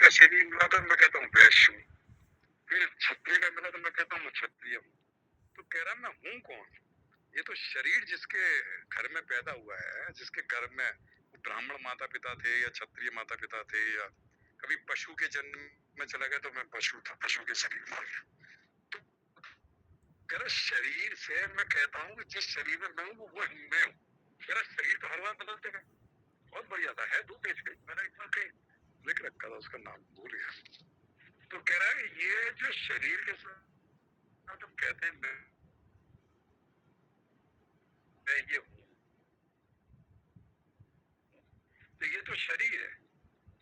का शरीर मिला तो मैं कहता हूँ वैश्य हूँ, फिर क्षत्रिय का मिला तो मैं कहता हूँ मैं क्षत्रिय हूँ। तो कह रहा मैं हूँ कौन? ये तो शरीर जिसके घर में पैदा हुआ है, जिसके घर में ब्राह्मण माता पिता थे या क्षत्रिय माता पिता थे या कभी पशु के जन्म में चला गया तो मैं पशु था, पशु के शरीर में गया। तो कह रहा शरीर से मैं कहता हूँ कि जिस शरीर में मैं हूँ वो मैं हूँ। मेरा शरीर तो हर बार बदलते गए। बहुत बढ़िया था, है 2 पेज पे, मैंने एक बार कहीं लिख रखा था, उसका नाम भूल गया। तो कह रहा है ये जो शरीर के साथ हम कहते हैं मैं ये हूँ, तो ये तो शरीर है।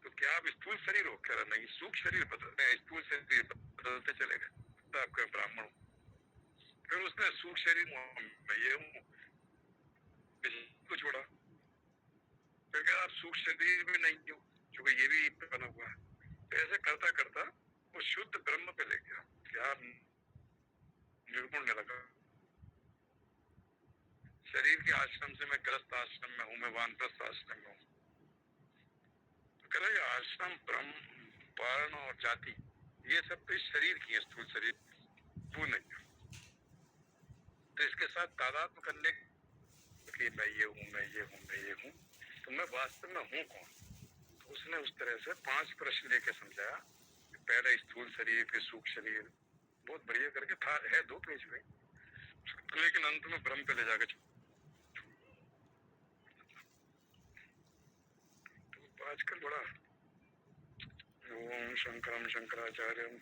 तो क्या आप स्थूल शरीर हो? कह रहा नहीं, सूक्ष्म शरीर बदलते हैं, स्थूल शरीर बदलते चले गए। तो आपका ब्राह्मण हूँ। फिर उसने सूक्ष्म शरीर मैं ये हूँ को छोड़ा। फिर कहा आप सूक्ष्म शरीर भी नहीं हो, क्योंकि ये भी बना हुआ है। तो ऐसे करता करता वो शुद्ध ब्रह्म पे ले गया। क्या निर्गुण लगा? शरीर के आश्रम से मैं ग्रस्त आश्रम में हूँ, मैं वानप्रस्थ आश्रम में हूँ। तो कह रहे आश्रम, ब्रह्म, वर्ण और जाति ये सब तो इस शरीर की है, स्थूल शरीर वो नहीं है। तो इसके साथ तादात्म्य करने कि मैं ये हूँ, मैं ये हूँ, मैं ये हूँ, तो मैं वास्तव में हूँ कौन? तो उसने उस तरह से 5 प्रश्न लेके समझाया। पहले स्थूल शरीर, फिर सूक्ष्म शरीर, बहुत बढ़िया करके था, है 2 पेज में, लेकिन अंत में ब्रह्म पे ले जाके तो आजकल बड़ा ओम शंकरम शंकराचार्यम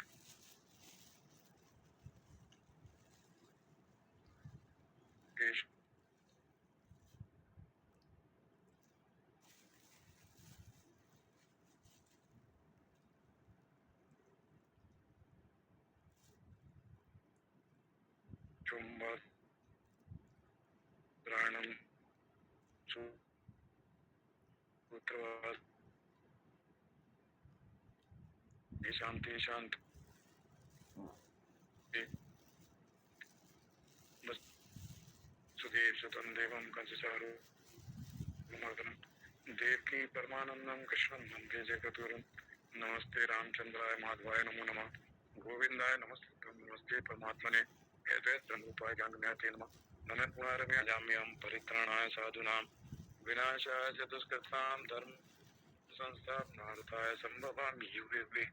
चुंबक प्राणम सूत्रवाद शांति शांति सुदेव सुतम देवम कंसचारो मर्दनम देवकी परमानंदम कृष्णम वंदे जगद्गुरुम। नमस्ते रामचंद्राय माधवाय नमो नमः। गोविंदाय नमस्ते नमस्ते परमात्मने अद्वैत ब्रह्मरूपाय ज्ञानमयाते नमः। नमः पुनरम्य जाम्यहं परित्राणाय साधूनां विनाशाय च दुष्कृतां धर्म संस्थापनार्थाय संभवामि युगे युगे।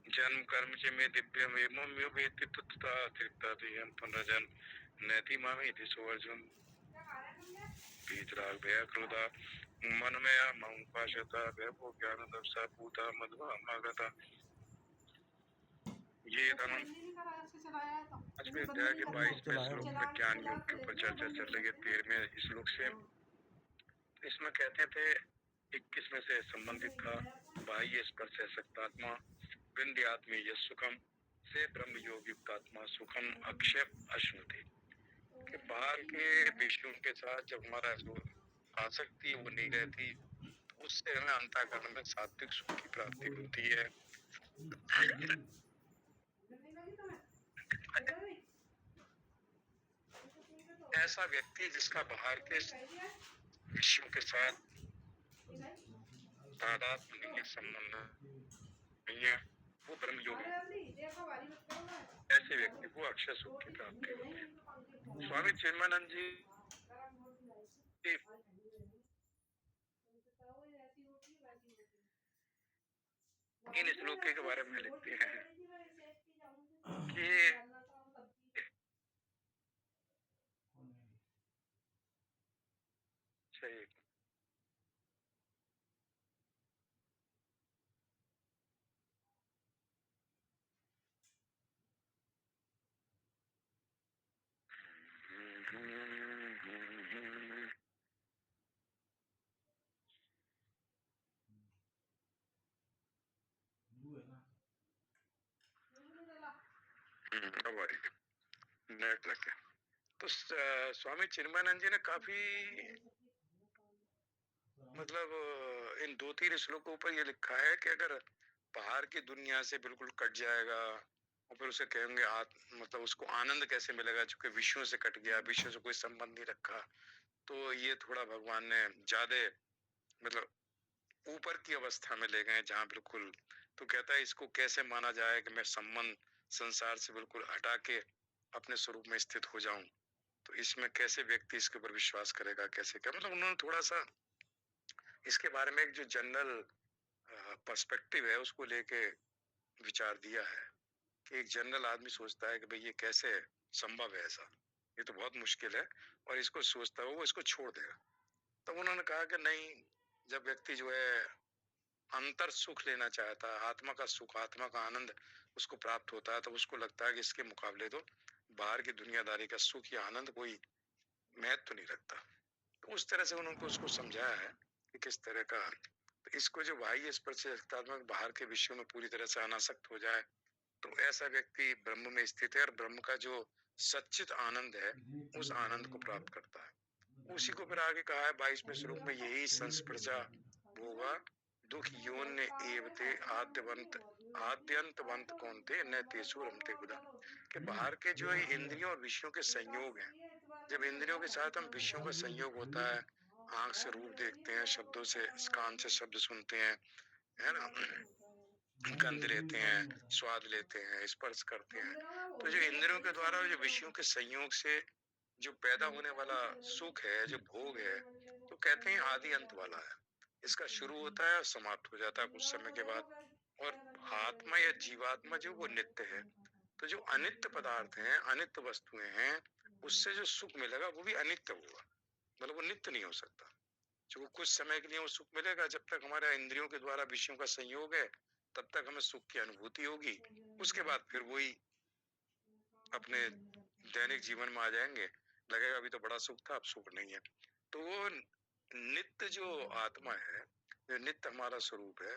जन्म कर्म च मे दिव्यम् एवं यो वेत्ति तत्तथा तीर्थादियं पुनर्जन्म नैति मामेति सोऽर्जुन पीतराग भयक्रोधा मनमया मम पाशता वैभव ज्ञानदर्शा पूता मध्वामागता। ये अध्याय के 22वें श्लोक में ज्ञान योग के ऊपर चर्चा चल रही है। 13वें श्लोक से इसमें कहते थे 21 में से संबंधित था बाह्य स्पर्श शक्तात्मा विंध्यात्मी यश सुखम से ब्रह्म योग युक्तात्मा सुखम अक्षय अश्नुति। कि बाहर के विषयों के साथ जब हमारा आसक्ति वो नहीं रहती, उससे हमें अंतःकरण में सात्विक सुख की प्राप्ति होती है। ऐसा व्यक्ति जिसका बाहर के विषयों के साथ तादात्म्य नहीं है, संबंध नहीं है, वो ब्रह्म योगी। ऐसे व्यक्ति को अक्षय सुख की प्राप्ति होती है। स्वामी चिन्मयानंद जी इन श्लोक के बारे में लिखते हैं कि सही नेट लग गया। तो स्वामी चिन्मयानंद जी ने काफी मतलब इन 2-3 श्लोकों पर ये लिखा है कि अगर बाहर की दुनिया से बिल्कुल कट जाएगा और फिर उसे कहेंगे मतलब उसको आनंद कैसे मिलेगा, चूंकि विषयों से कट गया, विषयों से कोई संबंध नहीं रखा, तो ये थोड़ा भगवान ने ज्यादा मतलब ऊपर की अवस्था में ले गए, जहाँ बिल्कुल तो कहता है इसको कैसे माना जाए कि मैं संबंध संसार से बिल्कुल हटा के अपने स्वरूप में स्थित हो जाऊं, तो इसमें कैसे व्यक्ति इसके ऊपर विश्वास करेगा, कैसे क्या, मतलब उन्होंने थोड़ा सा इसके बारे में एक जो जनरल पर्सपेक्टिव है उसको लेके विचार दिया है कि एक जनरल आदमी सोचता है कि भाई ये कैसे संभव है ऐसा, ये तो बहुत मुश्किल है, और इसको सोचता है वो इसको छोड़ देगा। तब उन्होंने कहा कि नहीं, जब व्यक्ति जो है अंतर सुख लेना चाहता है, आत्मा का सुख, आत्मा का आनंद उसको प्राप्त होता है, तो उसको लगता है कि इसके मुकाबले तो बाहर की दुनियादारी का सुख या आनंद कोई महत्व तो नहीं रखता। तो उस तरह से उन्होंने उसको समझाया है कि किस तरह का, तो इसको जो बाह्य स्पर्शात्मक बाहर के विषयों में पूरी तरह से अनासक्त हो जाए, तो ऐसा व्यक्ति ब्रह्म में स्थित है और ब्रह्म का जो सच्चित आनंद है उस आनंद को प्राप्त करता है। उसी को फिर आगे कहा है 22वें श्लोक में, यही संस्पर्शा भोगा दुख योन्य एवते आद्यवंत आद्यंतवंत कौनते न तेसु रमते बुधा, कि बाहर के जो इंद्रियों और विषयों के संयोग हैं, जब इंद्रियों के साथ हम विषयों का संयोग होता है, आंख से रूप देखते हैं, शब्दों से कान से शब्द सुनते हैं, है ना, गंध लेते हैं, स्वाद लेते हैं, स्पर्श करते हैं, तो जो इंद्रियों के द्वारा जो विषयों के संयोग से जो पैदा होने वाला सुख है, जो भोग है, तो कहते हैं आदि अंत वाला है। इसका शुरू होता है और समाप्त हो जाता है कुछ समय के बाद। और आत्मा या जीवात्मा जो वो नित्य है, तो जो अनित्य पदार्थ हैं, अनित्य वस्तुएं हैं, उससे जो सुख मिलेगा वो भी अनित्य होगा, मतलब वो नित्य नहीं हो सकता। जो वो कुछ समय के लिए वो सुख मिलेगा, जब तक हमारे इंद्रियों के द्वारा विषयों का संयोग है तब तक हमें सुख की अनुभूति होगी। उसके बाद फिर वही अपने दैनिक जीवन में आ जाएंगे, लगेगा अभी तो बड़ा सुख था, अब सुख नहीं है। तो वो नित्य जो आत्मा है, जो नित्य हमारा स्वरूप है,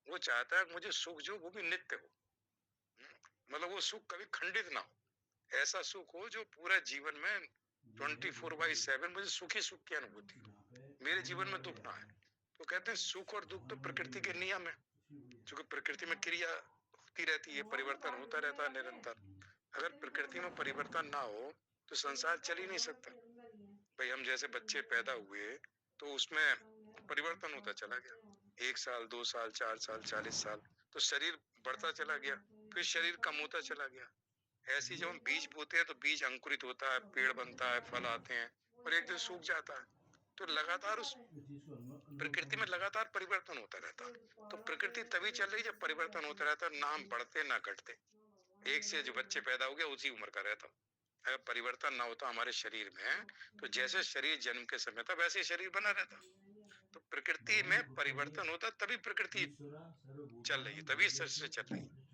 वो चाहता है मुझे सुख जो वो भी नित्य हो, मतलब वो सुख कभी खंडित ना हो, ऐसा सुख हो जो पूरा जीवन में 24/7 मुझे सुख ही सुख की अनुभूति हो, मेरे जीवन में दुख ना है। तो कहते हैं सुख और दुख तो प्रकृति के नियम है, क्योंकि प्रकृति में क्रिया होती रहती है, परिवर्तन होता रहता है निरंतर। अगर प्रकृति में परिवर्तन ना हो तो संसार चल ही नहीं सकता। भाई हम जैसे बच्चे पैदा हुए तो उसमें परिवर्तन होता चला गया, 1 साल 2 साल 4 साल 40 साल, तो शरीर बढ़ता चला गया, फिर शरीर कम होता चला गया। ऐसे ही जब हम बीज बोते हैं तो बीज अंकुरित होता है, पेड़ बनता है, फल आते हैं, और एक दिन सूख जाता है। तो लगातार उस प्रकृति में लगातार परिवर्तन होता रहता है। तो प्रकृति तभी चल रही जब परिवर्तन होता रहता है, ना हम बढ़ते ना घटते, एक से जो बच्चे पैदा हो गया उसी उम्र का रहता। अगर परिवर्तन ना होता हमारे शरीर में, तो जैसे शरीर जन्म के समय था वैसे ही शरीर बना रहता। तो प्रकृति में परिवर्तन होता तभी प्रकृति चल रही है, तभी सृष्टि चल रही है।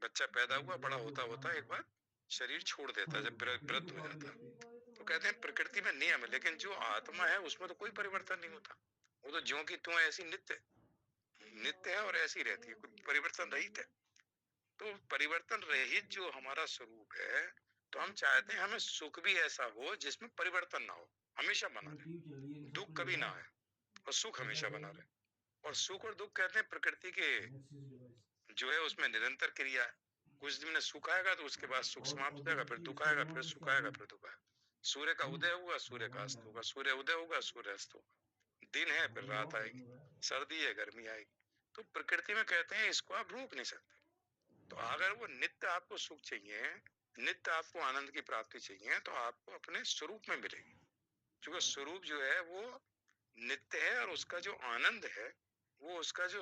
बच्चा पैदा हुआ, बड़ा होता होता एक बार शरीर छोड़ देता है जब वृद्ध हो जाता है। तो कहते हैं प्रकृति में नियम है, लेकिन जो आत्मा है उसमें तो कोई परिवर्तन नहीं होता, वो तो ज्यों की त्यों ऐसी नित्य नित्य है और ऐसी रहती है, कोई परिवर्तन रहित है। तो परिवर्तन रहित जो हमारा स्वरूप है, तो हम चाहते हैं हमें सुख भी ऐसा हो जिसमें परिवर्तन ना हो, हमेशा बना रहे, दुख कभी ना आए और सुख हमेशा बना रहे। और सुख और दुख कहते हैं प्रकृति के जो है उसमें निरंतर क्रिया है। कुछ दिन में सुख आएगा तो उसके बाद सुख समाप्त हो जाएगा, फिर दुख आएगा, फिर सुख आएगा, फिर दुख आएगा। सूर्य का उदय होगा, सूर्य का अस्त होगा, सूर्य उदय होगा, सूर्य अस्त होगा, दिन है फिर रात आएगी, सर्दी है गर्मी आएगी। तो प्रकृति में कहते हैं इसको आप रोक नहीं सकते। तो अगर वो नित्य आपको सुख चाहिए, नित्य आपको आनंद की प्राप्ति चाहिए, तो आपको अपने स्वरूप में मिलेगी, क्योंकि स्वरूप जो है वो नित्य है और उसका जो आनंद है, वो उसका जो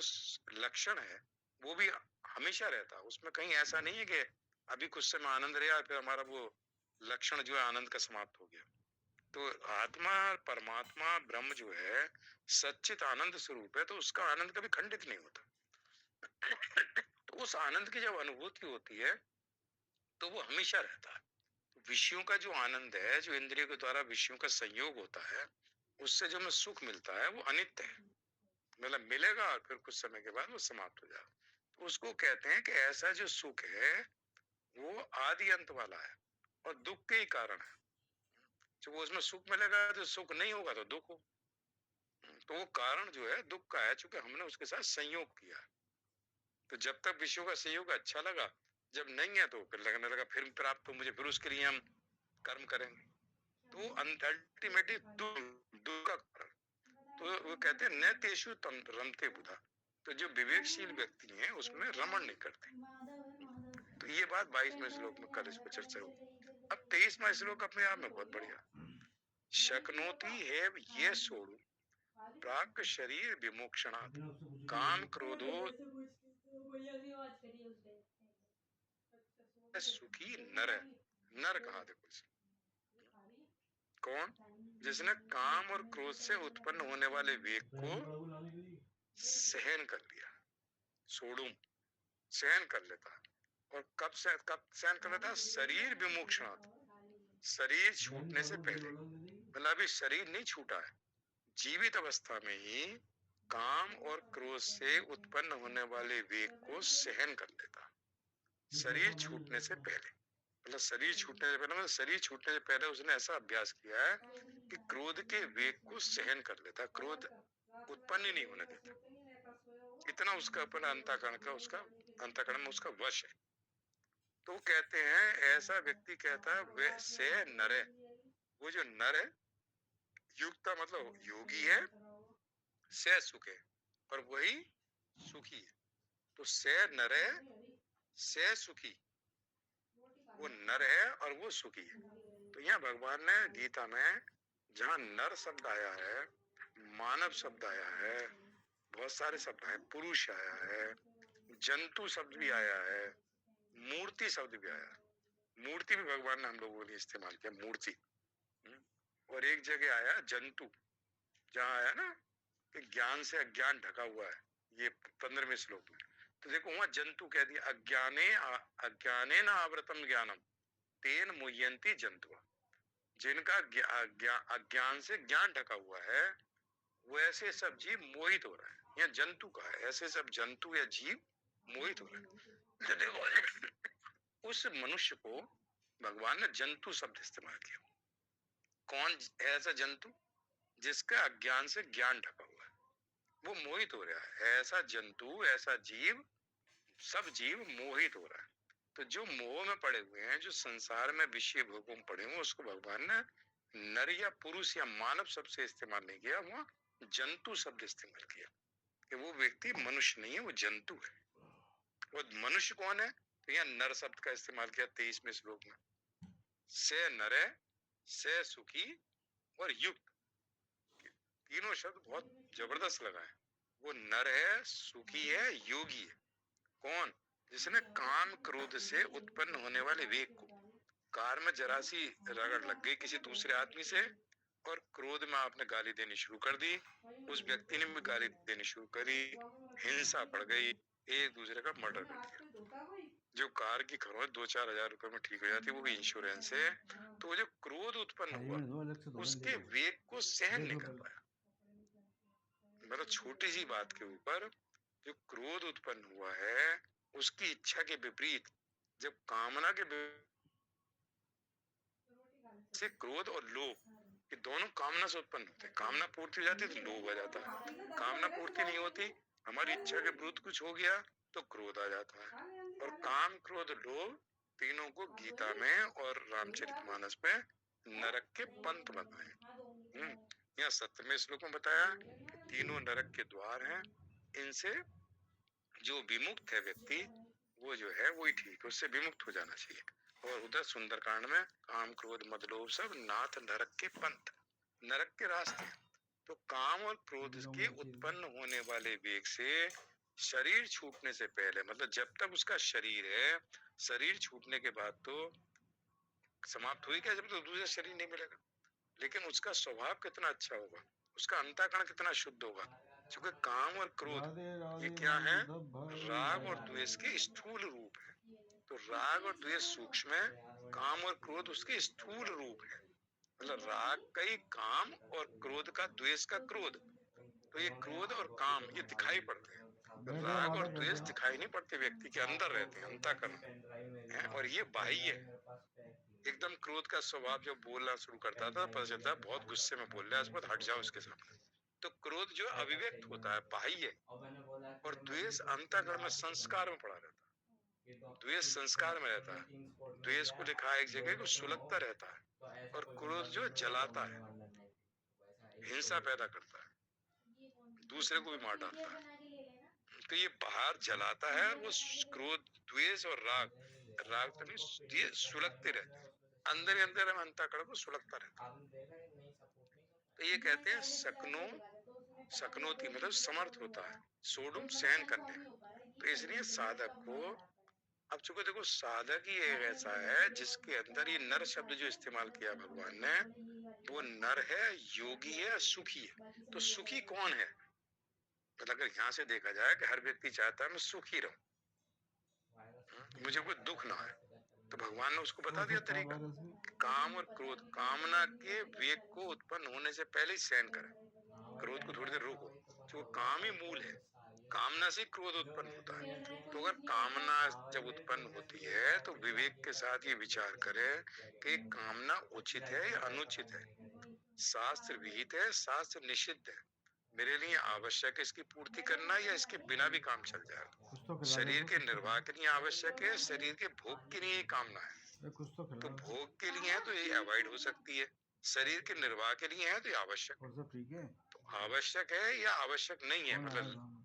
लक्षण है वो भी हमेशा रहता है। उसमें कहीं ऐसा नहीं है कि अभी कुछ समय आनंद रहा फिर हमारा वो लक्षण जो है आनंद का समाप्त हो गया। तो आत्मा परमात्मा ब्रह्म जो है सच्चित आनंद स्वरूप है, तो उसका आनंद कभी खंडित नहीं होता। तो उस आनंद की जब अनुभूति होती है तो वो हमेशा रहता है। तो विषयों का जो आनंद है, जो इंद्रियों के द्वारा विषयों का संयोग होता है, उससे जो हमें सुख मिलता है वो अनित्य है, मतलब मिलेगा और फिर कुछ समय के बाद वो समाप्त हो जाएगा। तो उसको कहते हैं कि ऐसा जो सुख है वो आदि अंत वाला है और दुख के ही कारण है। जब उसमें सुख मिलेगा तो सुख नहीं होगा तो दुख हो, तो वो कारण जो है दुख का है, चूंकि हमने उसके साथ संयोग किया है। तो जब तक विषयों का संयोग अच्छा लगा, जब नहीं है तो फिर लगने लगा फिर प्राप्त हो मुझे, फिर उसके लिए हम कर्म करेंगे। तो अल्टीमेटली दुख का कारण। तो वो कहते हैं न तेषु रमते बुधा, तो जो विवेकशील व्यक्ति हैं उसमें रमण नहीं करते। तो ये बात 22वें श्लोक में कल इस पर चर्चा होगी। अब 23वां श्लोक अपने आप में बहुत बढ़िया। शक्नोति है ये सोड़ू प्राक शरीर विमोक्षणात् काम क्रोधो सुखी नर। नर कहा देखो इसे। कौन? जिसने काम और क्रोध से उत्पन्न होने वाले वेग को सहन कर लिया। सोडूम सहन कर लेता। और कब सहन कर लेता? शरीर विमोक्षणात्, शरीर छूटने से पहले। मतलब अभी शरीर नहीं छूटा है, जीवित अवस्था में ही काम और क्रोध से उत्पन्न होने वाले वेग को सहन कर लेता, शरीर छूटने से पहले। मतलब शरीर छूटने से पहले, मतलब शरीर छूटने से पहले उसने ऐसा अभ्यास किया है कि क्रोध के वेग को सहन कर लेता, क्रोध उत्पन्न ही नहीं होने देता। इतना उसका अपना अंतःकरण का, उसका अंतःकरण में उसका वश है। तो कहते हैं ऐसा व्यक्ति कहता है वे से नर है। वो जो नर है, युक्ता मतलब योगी है, से सुख है, और वही सुखी है। तो से नर है, से सुखी, वो नर है और वो सुखी है। तो यहाँ भगवान ने गीता में जहाँ नर शब्द आया है, मानव शब्द आया है, बहुत सारे शब्द आए, पुरुष आया है, जंतु शब्द भी आया है, मूर्ति शब्द भी आया है। मूर्ति भी भगवान ने हम लोगों ने इस्तेमाल किया, मूर्ति। और एक जगह आया जंतु, जहाँ आया ना कि ज्ञान से अज्ञान ढका हुआ है, ये 15वें श्लोक में। तो देखो वहां जंतु कह दिया, अज्ञाने न आवृतम ज्ञानम तेन मुह्यंती जंतु। जिनका अज्ञान से ज्ञान ढका हुआ है, वो ऐसे सब जीव मोहित हो रहा है। यहाँ जंतु का है, ऐसे सब जंतु या जीव मोहित हो रहे हैं। तो देखो उस मनुष्य को भगवान ने जंतु शब्द इस्तेमाल किया। कौन ऐसा जंतु? जिसका अज्ञान से ज्ञान ढका हुआ है, वो मोहित हो रहा है। ऐसा जंतु, ऐसा जीव, सब जीव मोहित हो रहा है। तो जो मोह में पड़े हुए हैं, जो संसार में विषय भोगों में पड़े हुए, उसको भगवान ने नर या पुरुष या मानव शब्द से इस्तेमाल नहीं किया, वहां जंतु शब्द इस्तेमाल किया कि वो व्यक्ति मनुष्य नहीं है, वो जंतु है। वो मनुष्य कौन है? तो यहाँ नर शब्द का इस्तेमाल किया 23वें श्लोक में। से नर है, से सुखी और युक्त, तीनों शब्द बहुत जबरदस्त लगा है। वो नर है, सुखी है, योगी है। कौन? जिसने काम क्रोध से उत्पन्न होने वाले वेग को, कार में जरा सी रगड़ लग गई किसी दूसरे आदमी से और क्रोध में आपने गाली देनी शुरू कर दी, उस व्यक्ति ने भी गाली देनी शुरू करी, हिंसा बढ़ गई, एक दूसरे का मर्डर कर दिया। जो कार की खरोंच 2-4 हजार रुपए में ठीक हो जाती है, वो भी इंश्योरेंस से। तो वो जो क्रोध उत्पन्न हुआ, उसके वेग को सहन नहीं कर पाया। मतलब छोटी सी बात के ऊपर जो क्रोध उत्पन्न हुआ है, उसकी इच्छा के विपरीत, जब कामना के से क्रोध और लोभ, ये दोनों कामना से उत्पन्न होते हैं। कामना पूर्ति हो जाती है तो लोभ आ जाता है, कामना पूर्ति नहीं होती, हमारी इच्छा के विरुद्ध कुछ हो गया तो क्रोध आ जाता है। और काम क्रोध लोभ तीनों को गीता में और रामचरितमानस में नरक के पंथ बताए। यहाँ 17वें श्लोक में बताया कि तीनों नरक के द्वार हैं, इनसे जो विमुक्त है व्यक्ति, वो जो है वही ठीक है, उससे विमुक्त हो जाना चाहिए। और उधर सुंदरकांड में काम क्रोध मद लोभ सब नाथ नरक के पंथ, नरक के रास्ते। तो काम और क्रोध के उत्पन्न होने वाले वेग से शरीर छूटने से पहले, मतलब जब तक उसका शरीर है, शरीर छूटने के बाद तो समाप्त हुई क्या, जब तो दूसरा शरीर नहीं मिलेगा। लेकिन उसका स्वभाव कितना अच्छा होगा, उसका अंतःकरण कितना शुद्ध होगा। क्योंकि काम और क्रोध ये क्या है? राग और द्वेष के स्थूल रूप है। तो राग और द्वेष सूक्ष्म है, काम और क्रोध उसके स्थूल रूप है। मतलब राग का ही काम और क्रोध का, द्वेष का क्रोध। तो ये क्रोध और काम ये दिखाई पड़ते हैं, राग और द्वेष दिखाई नहीं पड़ते, व्यक्ति के अंदर रहते हैं, अंतःकरण है। और ये बाह्य है। एकदम क्रोध का स्वभाव जब बोलना शुरू करता था, पता चलता है बहुत गुस्से में बोल रहा है, इस बात हट जाओ इसके सामने। तो क्रोध जो अभिव्यक्त होता है बाह्य, और द्वेष अंतःकरण में संस्कार में पड़ा रहता है। द्वेष संस्कार में रहता है, द्वेष को लिखा है एक जगह को सुलगता रहता है, और क्रोध जो जलाता है, हिंसा पैदा करता है, दूसरे को भी मार डालता है। तो ये बाहर जलाता है, वो क्रोध, द्वेष और राग, राग तो नहीं, ये सुलगते रहते हैं अंदर ही अंदर, हम अंतःकरण को सुलगता रहता है। तो ये कहते हैं सकनो, सकनोती मतलब समर्थ होता है, सोडुम सहन करने में। तो इसलिए साधक को, अब चूंकि देखो साधक ही एक ऐसा है जिसके अंदर ये नर शब्द जो इस्तेमाल किया भगवान ने, वो नर है, योगी है, सुखी है। तो सुखी कौन है? मतलब अगर यहाँ से देखा जाए कि हर व्यक्ति चाहता है मैं सुखी रहूं, मुझे कोई दुख ना है, तो भगवान ने उसको बता दिया तरीका, काम और क्रोध, कामना के वेग को उत्पन्न होने से पहले ही सहन करें, क्रोध को थोड़ी देर रोको, जो काम ही मूल है, कामना से क्रोध उत्पन्न होता है। तो अगर कामना जब उत्पन्न होती है तो विवेक के साथ ये विचार करें कि कामना उचित है या अनुचित है, शास्त्र विहित है, शास्त्र निषिद्ध है, मेरे लिए आवश्यक है इसकी पूर्ति करना या इसके बिना भी काम चल जाएगा। शरीर के निर्वाह के लिए आवश्यक है, शरीर के भोग के लिए कामना है। तो भोग के लिए है तो ये अवॉइड हो सकती है, शरीर के निर्वाह के लिए है तो ये आवश्यक है। तो आवश्यक है या आवश्यक नहीं है, मतलब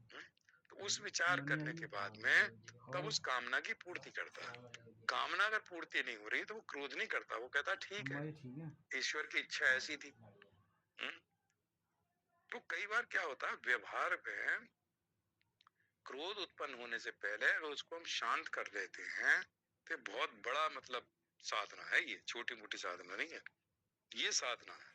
तो उस विचार करने के बाद में तब उस कामना की पूर्ति करता है। कामना अगर पूर्ति नहीं हो रही तो वो क्रोध नहीं करता, वो कहता ठीक है, ईश्वर की इच्छा ऐसी थी। तो कई बार क्या होता है व्यवहार में, क्रोध उत्पन्न होने से पहले अगर उसको हम शांत कर लेते हैं तो बहुत बड़ा मतलब साधना है, ये छोटी मोटी साधना नहीं है, ये साधना है।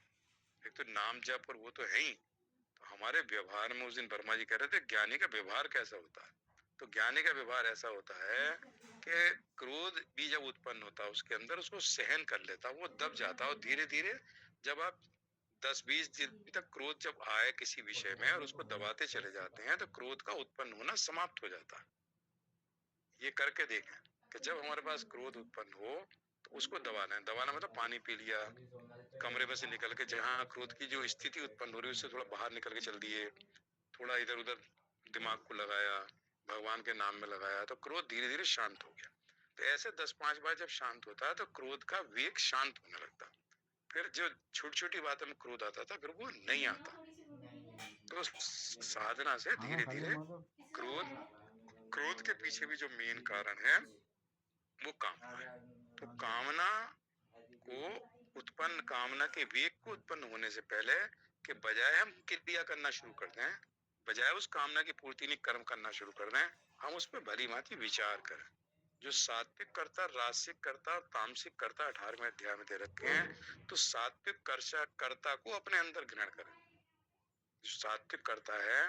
एक तो नाम जप और वो तो है ही, तो हमारे व्यवहार में उस दिन वर्मा जी कह रहे थे ज्ञानी का व्यवहार कैसा होता है, तो ज्ञानी का व्यवहार ऐसा होता है कि क्रोध भी जब उत्पन्न होता है उसके अंदर उसको सहन कर लेता, वो दब जाता, और धीरे धीरे जब आप 10-20 दिन तक क्रोध जब आए किसी विषय में और उसको दबाते चले जाते हैं तो क्रोध का उत्पन्न होना समाप्त हो जाता है। ये करके देखें कि जब हमारे पास क्रोध उत्पन्न हो तो उसको दबाना है, दबाना मतलब पानी पी लिया, कमरे में से निकल के जहाँ क्रोध की जो स्थिति उत्पन्न हो रही है उससे थोड़ा बाहर निकल के चल दिए, थोड़ा इधर उधर दिमाग को लगाया, भगवान के नाम में लगाया, तो क्रोध धीरे धीरे शांत हो गया। तो ऐसे 10-5 बार जब शांत होता है तो क्रोध का वेग शांत होने लगता, फिर जो छोटी छोटी बातों में क्रोध आता था फिर वो नहीं आता। तो साधना से धीरे धीरे क्रोध, क्रोध के पीछे भी जो मेन कारण है वो कामना है। तो कामना को उत्पन्न, कामना के वेग को उत्पन्न होने से पहले के बजाय हम क्रिया करना शुरू कर दें, बजाय उस कामना की पूर्ति नहीं कर्म करना शुरू कर दें, हम उस पर भली भांति विचार करें। जो सात्विक कर्ता, राजसिक कर्ता और तामसिक कर्ता 18वें अध्याय में दे रखे हैं, तो सात्विक कर्ता को अपने अंदर ग्रहण करें। जो सात्विक कर्ता है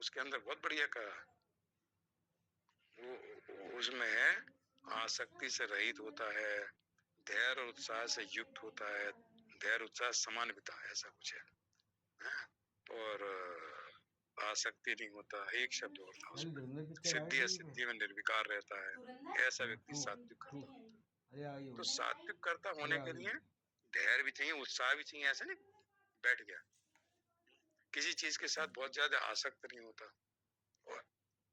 उसके अंदर बहुत बढ़िया कहा, वो उसमें है आसक्ति से रहित होता है, धैर्य और उत्साह से युक्त होता है, धैर्य उत्साह समान्विता ऐसा कुछ है, और आसक्ति नहीं होता, एक शब्द और था उसमें, सिद्धि असिद्धि में निर्विकार रहता है, ऐसा व्यक्ति सात्विक करता है। तो सात्विक कर्ता होने के लिए धैर्य भी चाहिए, उत्साह भी चाहिए, ऐसा नहीं बैठ गया, किसी चीज के साथ बहुत ज्यादा आसक्त नहीं होता,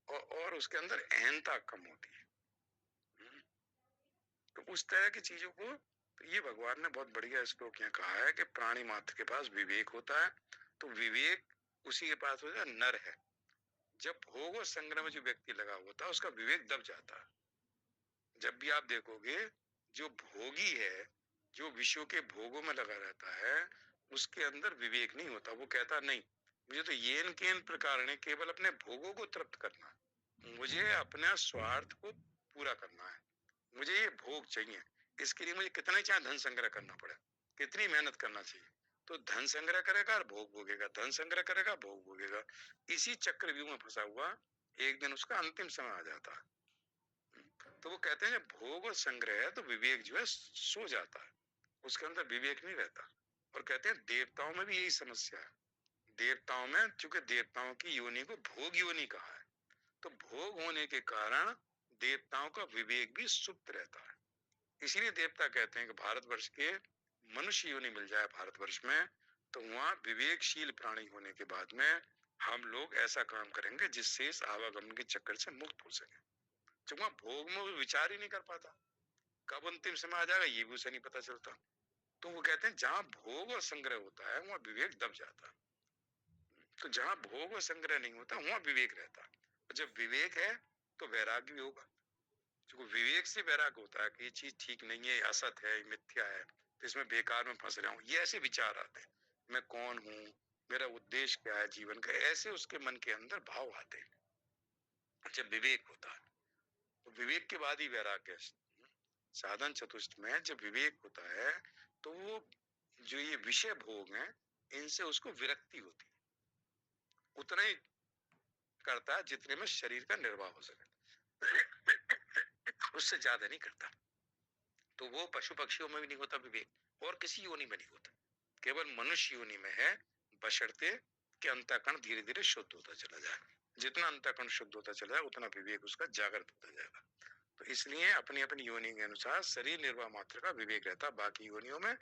और उसके अंदर अहंता कम होती है। तो उस तरह की चीजों को, तो ये भगवान ने बहुत बढ़िया श्लोक यहाँ कहा है कि प्राणी मात्र के पास विवेक होता है, तो विवेक उसी के पास होता है, नर है। जब भोग और संग्रह में जो व्यक्ति लगा होता है उसका विवेक दब जाता है। जब भी आप देखोगे जो भोगी है, जो विषयों के भोगों में लगा रहता है, उसके अंदर विवेक नहीं होता। वो कहता नहीं, मुझे तो येन केन प्रकार ने केवल अपने भोगों को तृप्त करना, मुझे अपने स्वार्थ को पूरा करना है, मुझे ये भोग चाहिए, इसके लिए मुझे कितना ही चाहे धन संग्रह करना पड़े, कितनी मेहनत करना चाहिए, तो धन संग्रह करेगा और भोग भोगेगा, धन संग्रह करेगा भोग भोगेगा, इसी चक्रव्यूह में फंसा हुआ एक दिन उसका अंतिम समय आ जाता है। तो वो कहते हैं जब भोग और संग्रह है तो विवेक जो है सो जाता है, उसके अंदर विवेक नहीं रहता। और कहते हैं देवताओं में भी यही समस्या है, देवताओं में चूंकि देवताओं की योनि को भोग योनि कहा है, तो भोग होने के कारण देवताओं का विवेक भी सुप्त रहता है। इसीलिए देवता कहते हैं कि भारतवर्ष के मनुष्य योनि मिल जाए भारतवर्ष में, तो वहां विवेकशील प्राणी होने के बाद में हम लोग ऐसा काम करेंगे जिससे इस आवागमन के चक्कर से मुक्त हो सके। जब वहां भोग में वो विचार ही नहीं कर पाता, कब अंतिम समय आ जाएगा ये भी उसे नहीं पता चलता। तो वो कहते हैं जहां भोग और संग्रह होता है वहां विवेक दब जाता है, तो जहां भोग और संग्रह नहीं होता वहां विवेक रहता है। जब विवेक है तो वैराग्य भी होगा। जो विवेक से वैराग्य होता है कि ये चीज ठीक नहीं है, ये असत है, ये मिथ्या है, तो इसमें बेकार में फंस रहा हूँ, ये ऐसे विचार आते हैं। मैं कौन हूँ, मेरा उद्देश्य क्या है जीवन का, ऐसे उसके मन के अंदर भाव आते हैं जब विवेक होता है। तो विवेक के बाद ही वैराग्य है। साधन चतुष्ट में जब विवेक होता है तो वो जो ये विषय भोग हैं इनसे उसको विरक्ति होती है, उतना ही करता है जितने में शरीर का निर्वाह हो सके, उससे ज्यादा नहीं करता। तो वो पशु पक्षियों में भी नहीं होता विवेक, और किसी योनि में नहीं होता, केवल मनुष्य योनि में है, बशर्ते कि अंतःकरण धीरे धीरे शुद्ध होता चला जाए। जितना अंतःकरण शुद्ध होता चला जाए उतना विवेक उसका जागृत होता जाएगा। तो इसलिए अपनी अपनी योनि के अनुसार शरीर निर्वाह मात्र का विवेक रहता है बाकी योनियों में।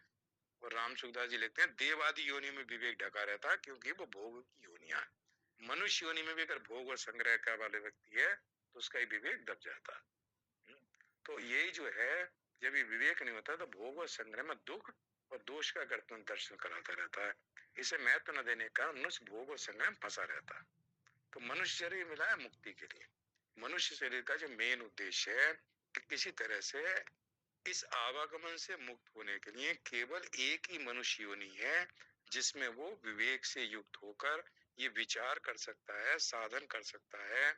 और राम सुखदास जी लिखते हैं देव आदि योनि में विवेक ढका रहता है क्योंकि वो भोग की योनियां है। मनुष्य योनि में भी अगर भोग और संग्रह का वाले व्यक्ति है तो उसका ही विवेक दब जाता है। तो यही जो है, जब ये विवेक नहीं होता तो भोग और संग्रह में दुख और दोष का कर्तव्य दर्शन कराता रहता है। इसे महत्व न देने का मनुष्य भोग और संग्रह में फंसा रहता है। तो मनुष्य शरीर मिला है मुक्ति के लिए। मनुष्य शरीर का जो मेन उद्देश्य है कि किसी तरह से इस आवागमन से मुक्त होने के लिए केवल एक ही मनुष्य योनि है जिसमें वो विवेक से युक्त होकर ये विचार कर सकता है, साधन कर सकता है,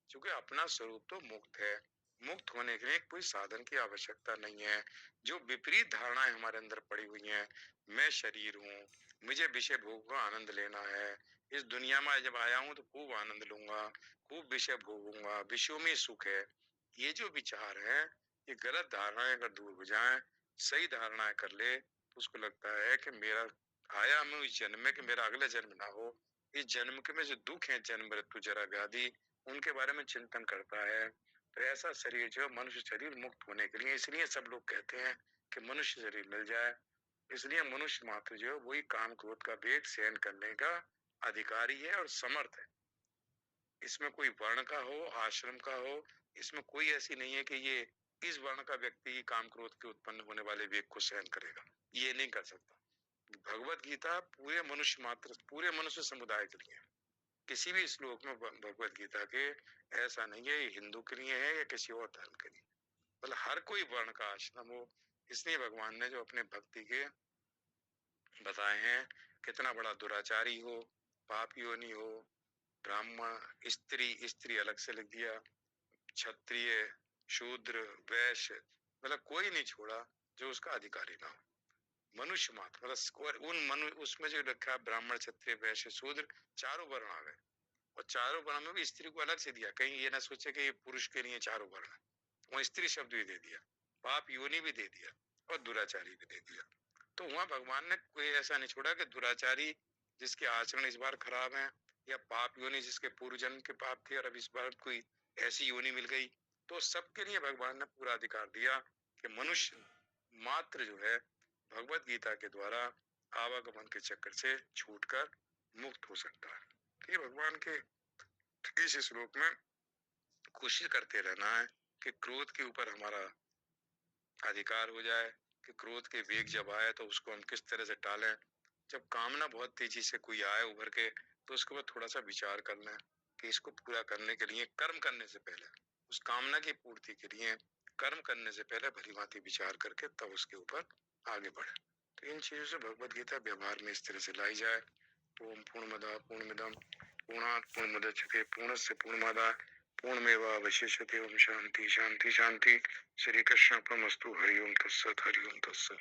क्योंकि अपना स्वरूप तो मुक्त है। मुक्त होने के लिए कोई साधन की आवश्यकता नहीं है। जो विपरीत धारणाएं हमारे अंदर पड़ी हुई हैं, मैं शरीर हूँ, मुझे विषय भोग का आनंद लेना है, इस दुनिया में जब आया हूँ तो खूब आनंद लूंगा, खूब विषय भोगूंगा, विषयों में सुख है, ये जो विचार है ये गलत धारणाएं अगर दूर हो जाएं, सही धारणाएं कर ले तो उसको लगता है कि मेरा आया मैं इस जन्म में कि मेरा अगला जन्म ना हो। इस जन्म के में जो दुख है, जन्म मृत्यु जरा व्याधि, उनके बारे में चिंतन करता है। तो ऐसा शरीर जो मनुष्य शरीर मुक्त होने के लिए, इसलिए सब लोग कहते हैं कि मनुष्य शरीर मिल जाए। इसलिए मनुष्य मात्र जो है वही काम क्रोध का वेग सहन करने का अधिकारी है और समर्थ है। इसमें कोई वर्ण का हो, आश्रम का हो, इसमें कोई ऐसी नहीं है कि ये इस वर्ण का व्यक्ति ही काम क्रोध के उत्पन्न होने वाले वेग को सहन करेगा, ये नहीं कर सकता। भगवत गीता पूरे मनुष्य मात्र, पूरे मनुष्य समुदाय के लिए है। किसी भी श्लोक में भगवत गीता के ऐसा नहीं है ये हिंदू के लिए है या किसी और धर्म के लिए, मतलब हर कोई वर्ण का आश्रम हो। इसलिए भगवान ने जो अपने भक्ति के बताए हैं, कितना बड़ा दुराचारी हो, पापी योनि हो, ब्राह्मण, स्त्री, स्त्री अलग से लिख दिया, क्षत्रिय, शूद्र, वैश्य, मतलब कोई नहीं छोड़ा जो उसका अधिकारी ना हो। मनुष्य मात्र मतलब उन मनु उसमें जो रखा है ब्राह्मण, क्षत्रिय, वैश्य, शूद्र, चारों वर्ण आ गए। और चारों वर्ण में भी स्त्री को अलग से दिया, कहीं ये ना सोचे कि ये पुरुष के लिए चारों वर्ण है। वहाँ स्त्री शब्द भी दे दिया, पाप योनि भी दे दिया और दुराचारी भी दे दिया। तो वहां भगवान ने कोई ऐसा नहीं छोड़ा कि दुराचारी जिसके आचरण इस बार खराब है, या पाप योनि जिसके पूर्व जन्म के पाप थे और अब इस बार कोई ऐसी योनि मिल गई, तो सबके लिए भगवान ने पूरा अधिकार दिया कि मनुष्य मात्र जो है भगवत गीता के द्वारा आवागमन के चक्कर से छूटकर मुक्त हो सकता है। तो ये भगवान के इस श्लोक में कोशिश करते रहना है कि क्रोध के ऊपर हमारा अधिकार हो जाए, कि क्रोध के वेग जब आए तो उसको हम किस तरह से टालें। जब कामना बहुत तेजी से कोई आए उभर के तो उसके बाद थोड़ा सा विचार करना है कि इसको पूरा करने के लिए कर्म करने से पहले, उस कामना की पूर्ति के लिए कर्म करने से पहले भली भांति विचार करके तब उसके ऊपर आगे बढ़े। तो इन चीजों से भगवत गीता व्यवहार में इस तरह से लाई जाए। ओम पूर्णमदः पूर्णमिदं पूर्णात् पूर्णमुदच्यते पूर्णस्य पूर्णमादाय पूर्णमेवावशिष्यते। ओम शांति शांति शांति। श्री कृष्ण अर्पणमस्तु। हरि ओम तत्सत, हरि ओम तत्सत।